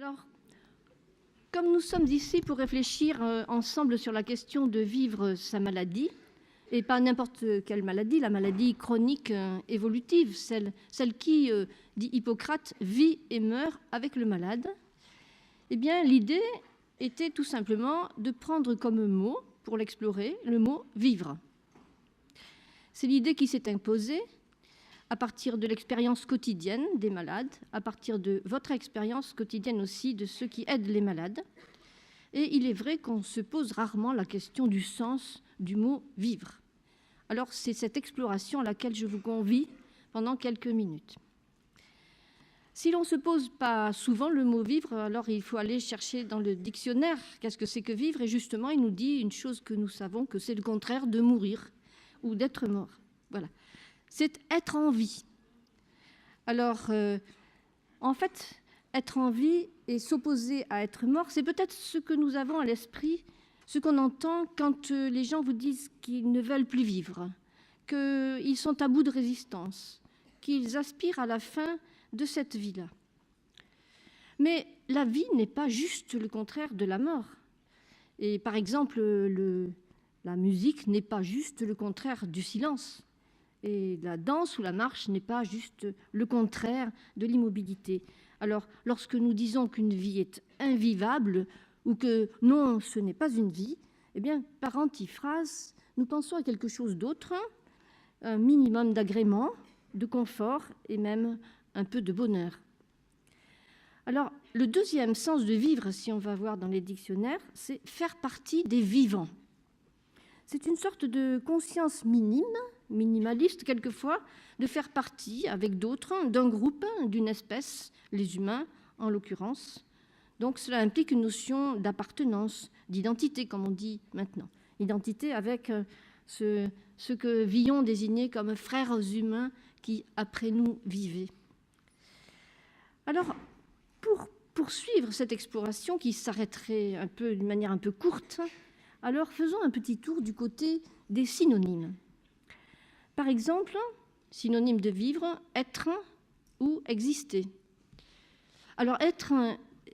Alors, comme nous sommes ici pour réfléchir ensemble sur la question de vivre sa maladie, et pas n'importe quelle maladie, la maladie chronique évolutive, celle qui, dit Hippocrate, vit et meurt avec le malade, eh bien l'idée était tout simplement de prendre comme mot, pour l'explorer, le mot « vivre ». C'est l'idée qui s'est imposée à partir de l'expérience quotidienne des malades, à partir de votre expérience quotidienne aussi de ceux qui aident les malades. Et il est vrai qu'on se pose rarement la question du sens du mot « vivre ». Alors c'est cette exploration à laquelle je vous convie pendant quelques minutes. Si l'on ne se pose pas souvent le mot « vivre », alors il faut aller chercher dans le dictionnaire qu'est-ce que c'est que vivre, et justement il nous dit une chose que nous savons, que c'est le contraire de mourir ou d'être mort. Voilà. C'est être en vie. Alors, en fait, être en vie et s'opposer à être mort, c'est peut-être ce que nous avons à l'esprit, ce qu'on entend quand les gens vous disent qu'ils ne veulent plus vivre, qu'ils sont à bout de résistance, qu'ils aspirent à la fin de cette vie-là. Mais la vie n'est pas juste le contraire de la mort. Et par exemple, la musique n'est pas juste le contraire du silence. Et la danse ou la marche n'est pas juste le contraire de l'immobilité. Alors, lorsque nous disons qu'une vie est invivable ou que non, ce n'est pas une vie, eh bien, par antiphrase, nous pensons à quelque chose d'autre, un minimum d'agrément, de confort et même un peu de bonheur. Alors, le deuxième sens de vivre, si on va voir dans les dictionnaires, c'est faire partie des vivants. C'est une sorte de conscience minime, minimaliste quelquefois, de faire partie avec d'autres d'un groupe, d'une espèce, les humains en l'occurrence. Donc cela implique une notion d'appartenance, d'identité comme on dit maintenant. Identité avec ce que Villon désignait comme frères humains qui après nous vivaient. Alors pour poursuivre cette exploration qui s'arrêterait un peu d'une manière un peu courte, alors faisons un petit tour du côté des synonymes. Par exemple, synonyme de vivre, être ou exister. Alors être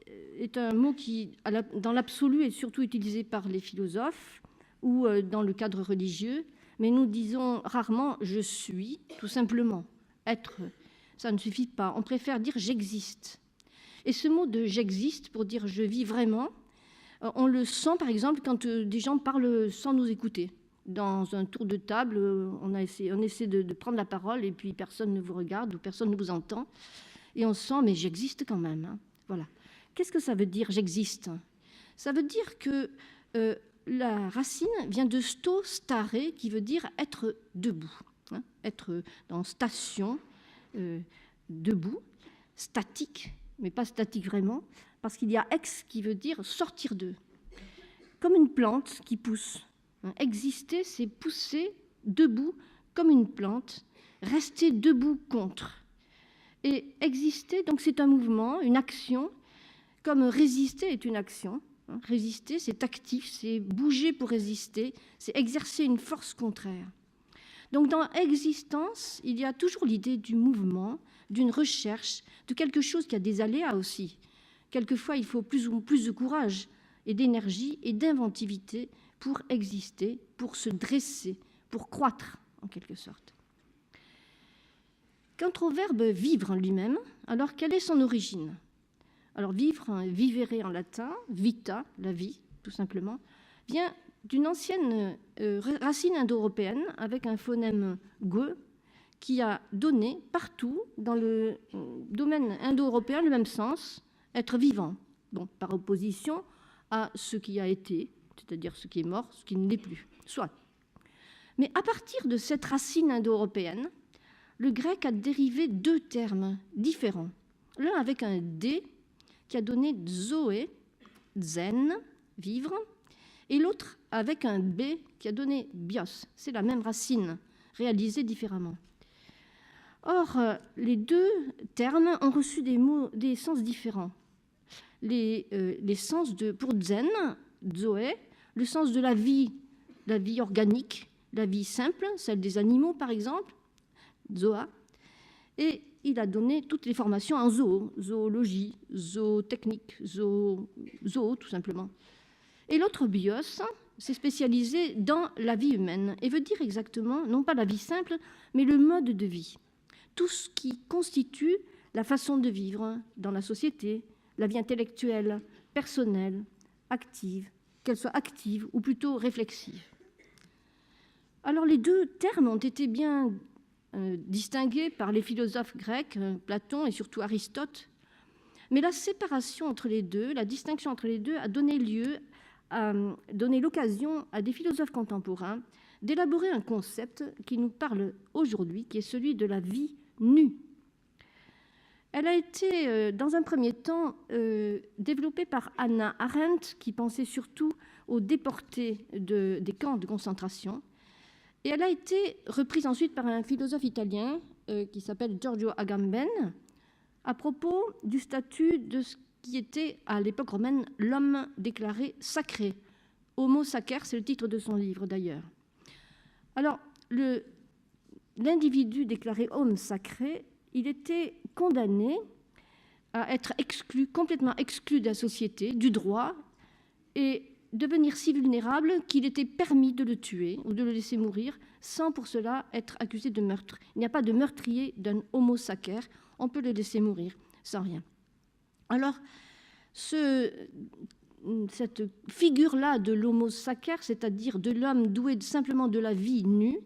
est un mot qui, dans l'absolu, est surtout utilisé par les philosophes ou dans le cadre religieux, mais nous disons rarement « je suis », tout simplement. Être, ça ne suffit pas. On préfère dire « j'existe ». Et ce mot de « j'existe » pour dire « je vis vraiment », on le sent, par exemple, quand des gens parlent sans nous écouter. Dans un tour de table, on essaie de prendre la parole et puis personne ne vous regarde ou personne ne vous entend. Et on sent, mais j'existe quand même. Hein. Voilà. Qu'est-ce que ça veut dire, j'existe? Ça veut dire que la racine vient de sto, stare, qui veut dire être debout. Hein, être dans station, debout, statique, mais pas statique vraiment, parce qu'il y a ex qui veut dire sortir d'eux, comme une plante qui pousse. Exister, c'est pousser debout comme une plante, rester debout contre. Et exister, donc c'est un mouvement, une action, comme résister est une action. Résister, c'est actif, c'est bouger pour résister, c'est exercer une force contraire. Donc dans existence, il y a toujours l'idée du mouvement, d'une recherche, de quelque chose qui a des aléas aussi. Quelquefois, il faut plus de courage et d'énergie et d'inventivité pour exister, pour se dresser, pour croître, en quelque sorte. Quant au verbe « vivre » en lui-même, alors quelle est son origine? Alors vivre, vivere en latin, vita, la vie, tout simplement, vient d'une ancienne racine indo-européenne avec un phonème « gue » qui a donné partout dans le domaine indo-européen le même sens, être vivant, bon, par opposition à ce qui a été, c'est-à-dire ce qui est mort, ce qui ne l'est plus, soit. Mais à partir de cette racine indo-européenne, le grec a dérivé deux termes différents. L'un avec un D qui a donné zoé, zen, vivre, et l'autre avec un B qui a donné bios. C'est la même racine, réalisée différemment. Or, les deux termes ont reçu des sens différents. Les sens pour zen, zoé, le sens de la vie organique, la vie simple, celle des animaux par exemple, zoa, et il a donné toutes les formations en zoologie, zootechnique, zoo tout simplement. Et l'autre Bios s'est spécialisé dans la vie humaine et veut dire exactement, non pas la vie simple, mais le mode de vie. Tout ce qui constitue la façon de vivre dans la société, la vie intellectuelle, personnelle, active, qu'elle soit active ou plutôt réflexive. Alors les deux termes ont été bien distingués par les philosophes grecs, Platon et surtout Aristote, mais la séparation entre les deux, la distinction entre les deux a donné l'occasion à des philosophes contemporains d'élaborer un concept qui nous parle aujourd'hui, qui est celui de la vie nue. Elle a été, dans un premier temps, développée par Hannah Arendt, qui pensait surtout aux déportés des camps de concentration. Et elle a été reprise ensuite par un philosophe italien qui s'appelle Giorgio Agamben, à propos du statut de ce qui était, à l'époque romaine, l'homme déclaré sacré. Homo sacer, c'est le titre de son livre d'ailleurs. Alors, l'individu déclaré homme sacré, il était condamné à être exclu, complètement exclu de la société, du droit, et devenir si vulnérable qu'il était permis de le tuer ou de le laisser mourir sans pour cela être accusé de meurtre. Il n'y a pas de meurtrier d'un homo sacer, on peut le laisser mourir sans rien. Alors, cette figure-là de l'homo sacer, c'est-à-dire de l'homme doué simplement de la vie nue,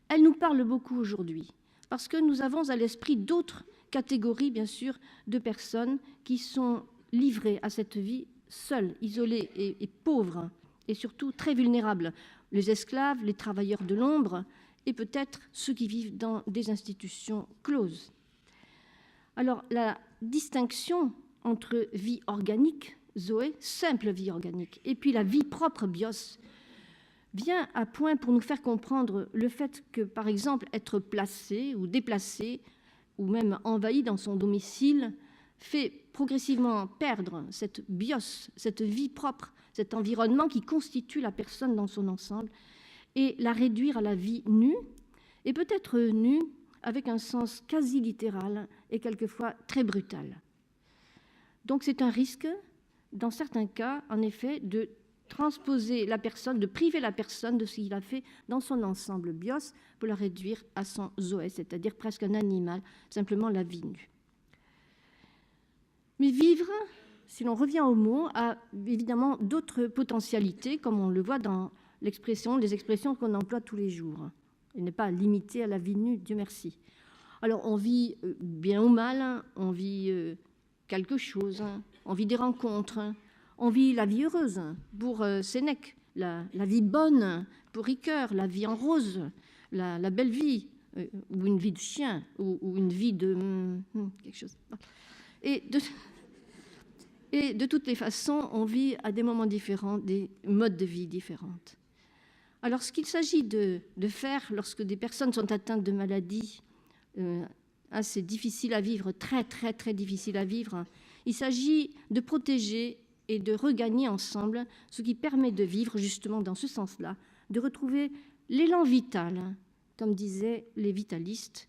elle nous parle beaucoup aujourd'hui, parce que nous avons à l'esprit d'autres catégories, bien sûr, de personnes qui sont livrées à cette vie seules, isolées et pauvres, et surtout très vulnérables. Les esclaves, les travailleurs de l'ombre, et peut-être ceux qui vivent dans des institutions closes. Alors, la distinction entre vie organique, zoé, simple vie organique, et puis la vie propre, bios, vient à point pour nous faire comprendre le fait que, par exemple, être placé ou déplacé, ou même envahi dans son domicile, fait progressivement perdre cette bios, cette vie propre, cet environnement qui constitue la personne dans son ensemble, et la réduire à la vie nue, et peut-être nue avec un sens quasi littéral et quelquefois très brutal. Donc c'est un risque, dans certains cas, en effet, de transposer la personne, de priver la personne de ce qu'il a fait dans son ensemble bios pour la réduire à son zoé, c'est-à-dire presque un animal, simplement la vie nue. Mais vivre, si l'on revient au mot, a évidemment d'autres potentialités, comme on le voit dans les expressions qu'on emploie tous les jours. Il n'est pas limité à la vie nue, Dieu merci. Alors on vit bien ou mal, on vit quelque chose, on vit des rencontres, on vit la vie heureuse pour Sénèque, la vie bonne pour Ricoeur, la vie en rose, la belle vie, ou une vie de chien, ou une vie de quelque chose. Et de toutes les façons, on vit à des moments différents, des modes de vie différents. Alors, ce qu'il s'agit de faire lorsque des personnes sont atteintes de maladies assez difficiles à vivre, très, très, très difficiles à vivre, il s'agit de protéger et de regagner ensemble ce qui permet de vivre justement dans ce sens-là, de retrouver l'élan vital, comme disaient les vitalistes,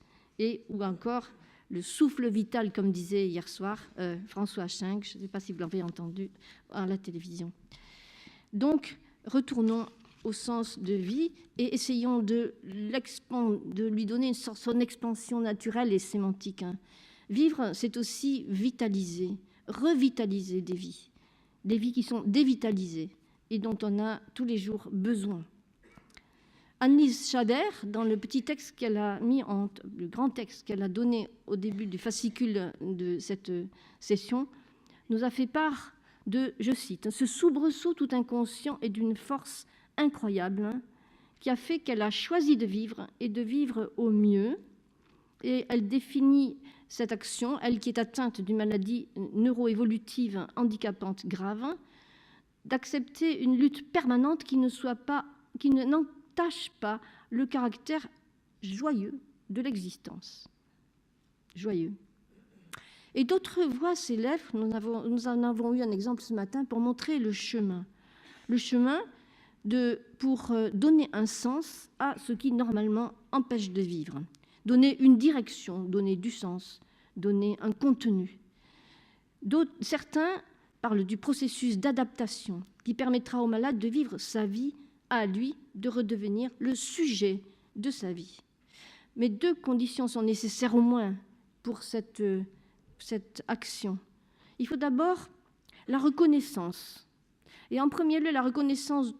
ou encore le souffle vital, comme disait hier soir François Schenck, je ne sais pas si vous l'avez entendu à la télévision. Donc, retournons au sens de vie et essayons de lui donner son expansion naturelle et sémantique. Vivre, c'est aussi vitaliser, revitaliser des vies qui sont dévitalisées et dont on a tous les jours besoin. Anne-Lise Chader, dans le petit texte qu'elle a mis le grand texte qu'elle a donné au début du fascicule de cette session, nous a fait part de, je cite, ce soubresaut tout inconscient et d'une force incroyable qui a fait qu'elle a choisi de vivre et de vivre au mieux. Et elle définit cette action, elle qui est atteinte d'une maladie neuroévolutive handicapante grave, d'accepter une lutte permanente qui n'entache pas le caractère joyeux de l'existence. Joyeux. Et d'autres voix s'élèvent, nous en avons eu un exemple ce matin, pour montrer le chemin. Le chemin pour donner un sens à ce qui normalement empêche de vivre. Donner une direction, donner du sens, donner un contenu. Certains parlent du processus d'adaptation qui permettra au malade de vivre sa vie à lui, de redevenir le sujet de sa vie. Mais 2 conditions sont nécessaires au moins pour cette action. Il faut d'abord la reconnaissance. Et en premier lieu, la reconnaissance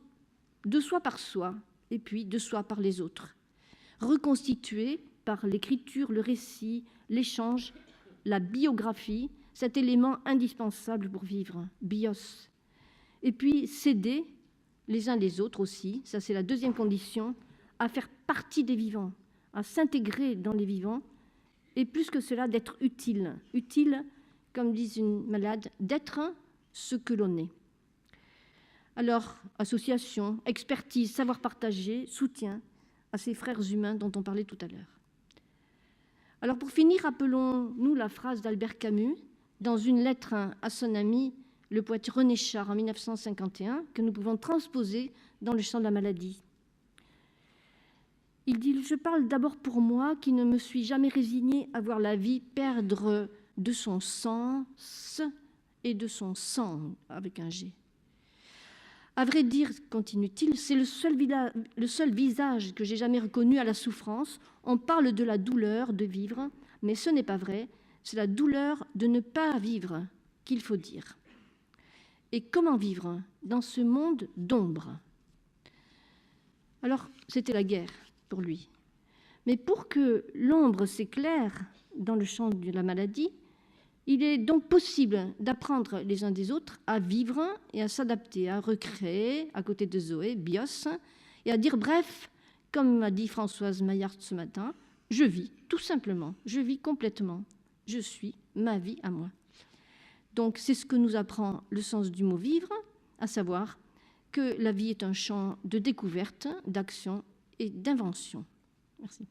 de soi par soi, et puis de soi par les autres. Reconstituée par l'écriture, le récit, l'échange, la biographie, cet élément indispensable pour vivre, bios. Et puis s'aider les uns les autres aussi, ça c'est la 2e condition, à faire partie des vivants, à s'intégrer dans les vivants, et plus que cela, d'être utile. Utile, comme disent une malade, d'être ce que l'on est. Alors, association, expertise, savoir partager, soutien à ces frères humains dont on parlait tout à l'heure. Alors pour finir, rappelons-nous la phrase d'Albert Camus dans une lettre à son ami, le poète René Char, en 1951, que nous pouvons transposer dans le champ de la maladie. Il dit « Je parle d'abord pour moi qui ne me suis jamais résigné à voir la vie perdre de son sens et de son sang, avec un G. À vrai dire, continue-t-il, c'est le seul visage que j'ai jamais reconnu à la souffrance. On parle de la douleur de vivre, mais ce n'est pas vrai. C'est la douleur de ne pas vivre qu'il faut dire. Et comment vivre dans ce monde d'ombre ?» Alors, c'était la guerre pour lui. Mais pour que l'ombre s'éclaire dans le champ de la maladie, il est donc possible d'apprendre les uns des autres à vivre et à s'adapter, à recréer, à côté de Zoé, bios, et à dire bref, comme m'a dit Françoise Maillard ce matin, je vis, tout simplement, je vis complètement, je suis ma vie à moi. Donc c'est ce que nous apprend le sens du mot vivre, à savoir que la vie est un champ de découverte, d'action et d'invention. Merci.